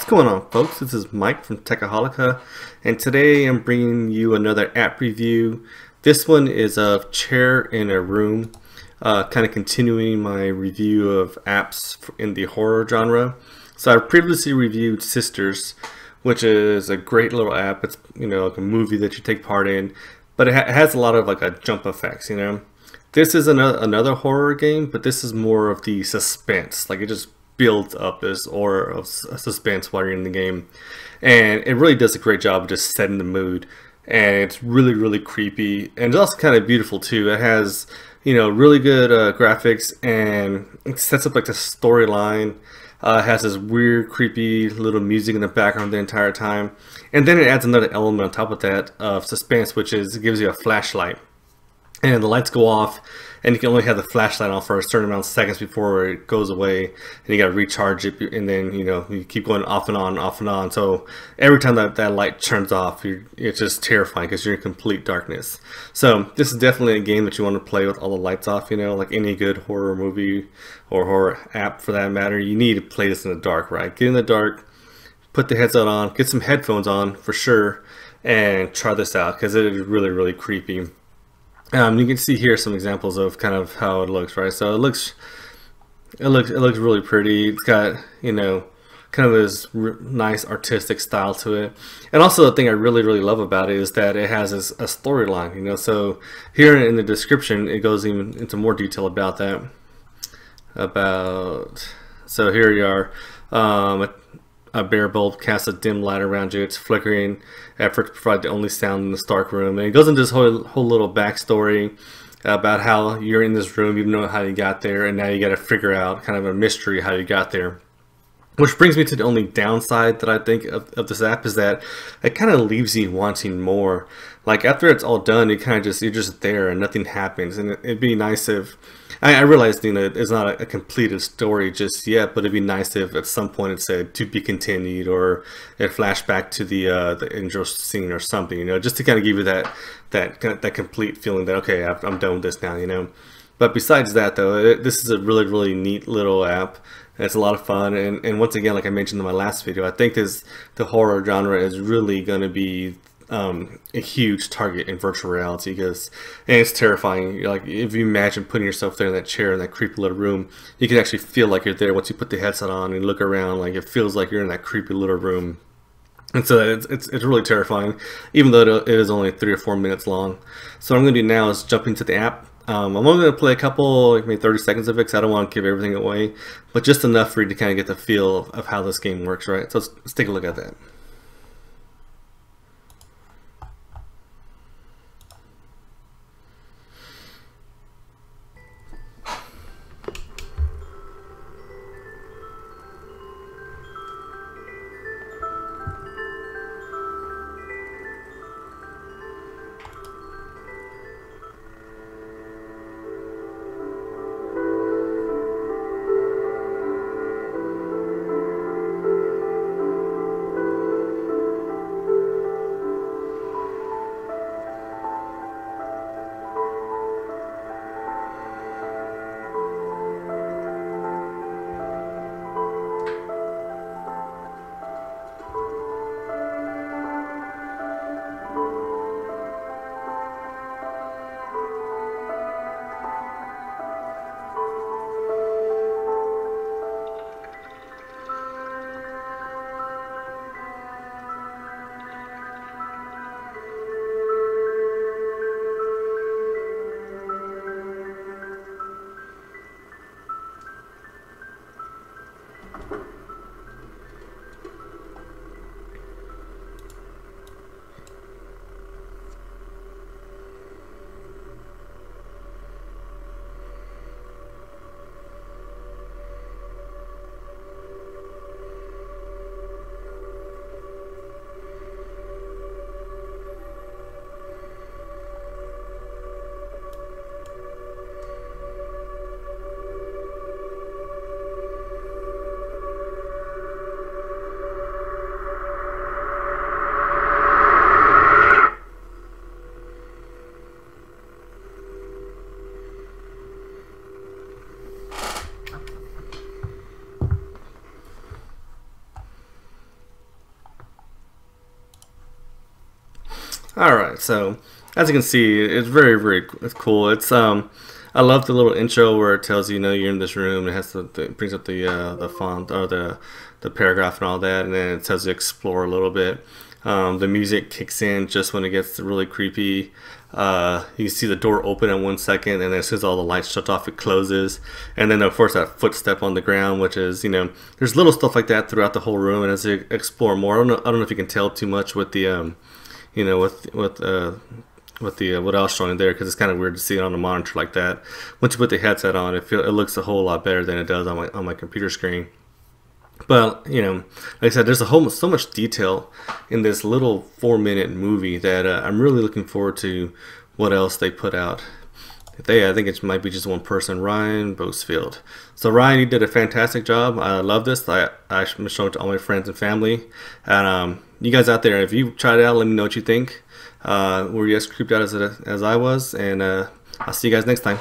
What's going on, folks? This is Mike from Techaholica, and today I'm bringing you another app review. This one is of Chair in a Room, kind of continuing my review of apps in the horror genre. So I previously reviewed Sisters, which is a great little app. It's like a movie that you take part in, but it has a lot of like a jump effects. This is another horror game, but this is more of the suspense. Like it just builds up this aura of suspense while you're in the game, and it really does a great job of just setting the mood. And it's really creepy, and it's also kind of beautiful too. It has really good graphics, and it sets up like the storyline. It has this weird creepy little music in the background the entire time, and then it adds another element on top of that of suspense, which is it gives you a flashlight. And the lights go off, and you can only have the flashlight on for a certain amount of seconds before it goes away, and you got to recharge it, and then you keep going off and on, off and on. So every time that light turns off, it's just terrifying because you're in complete darkness. So this is definitely a game that you want to play with all the lights off. Like any good horror movie or horror app for that matter, you need to play this in the dark, right? Get in the dark, put the headset on, get some headphones on for sure, and try this out because it is really creepy. You can see here some examples of kind of how it looks, right? So it looks really pretty. It's got kind of this nice artistic style to it, and also the thing I really love about it is that it has a storyline. So here in the description it goes even into more detail about that. So here you are. A bare bulb casts a dim light around you. It's flickering, effort to provide the only sound in this dark room. And it goes into this whole little backstory about how you're in this room, you don't know how you got there, and now you got to figure out kind of a mystery how you got there. Which brings me to the only downside that I think of this app is that it kind of leaves you wanting more. Like after it's all done, you're just there and nothing happens. And it'd be nice if I realized it's not a completed story just yet, but it'd be nice if at some point it said to be continued, or it flashed back to the intro scene or something. Just to kind of give you that complete feeling that okay, I'm done with this now. But besides that though, this is a really neat little app. It's a lot of fun, and once again, like I mentioned in my last video, I think the horror genre is really going to be a huge target in virtual reality, because it's terrifying. Like if you imagine putting yourself there in that chair in that creepy little room, you can actually feel like you're there once you put the headset on and look around. Like it feels like you're in that creepy little room, and so it's really terrifying, even though it is only 3 or 4 minutes long. So what I'm going to do now is jump into the app. I'm only going to play a couple, like maybe 30 seconds of it, because I don't want to give everything away, but just enough for you to kind of get the feel of how this game works, right? So let's take a look at that. Alright, so as you can see, it's very it's cool. It's I love the little intro where it tells you, you're in this room. It has it brings up the font or the paragraph and all that, and then it tells you explore a little bit. The music kicks in just when it gets really creepy. You see the door open in 1 second, and then as soon as all the lights shut off, it closes. And then, of course, that footstep on the ground, which is, there's little stuff like that throughout the whole room. And as you explore more, I don't know if you can tell too much with the, what I was showing there, because it's kind of weird to see it on the monitor like that. Once you put the headset on, it looks a whole lot better than it does on my computer screen. But, like I said, there's so much detail in this little 4-minute movie that I'm really looking forward to what else they put out. I think it might be just one person, Ryan Bosefield. So Ryan, you did a fantastic job. I love this. I'm going to show it to all my friends and family. And you guys out there, if you tried it out, let me know what you think. Were you as creeped out as I was? And I'll see you guys next time.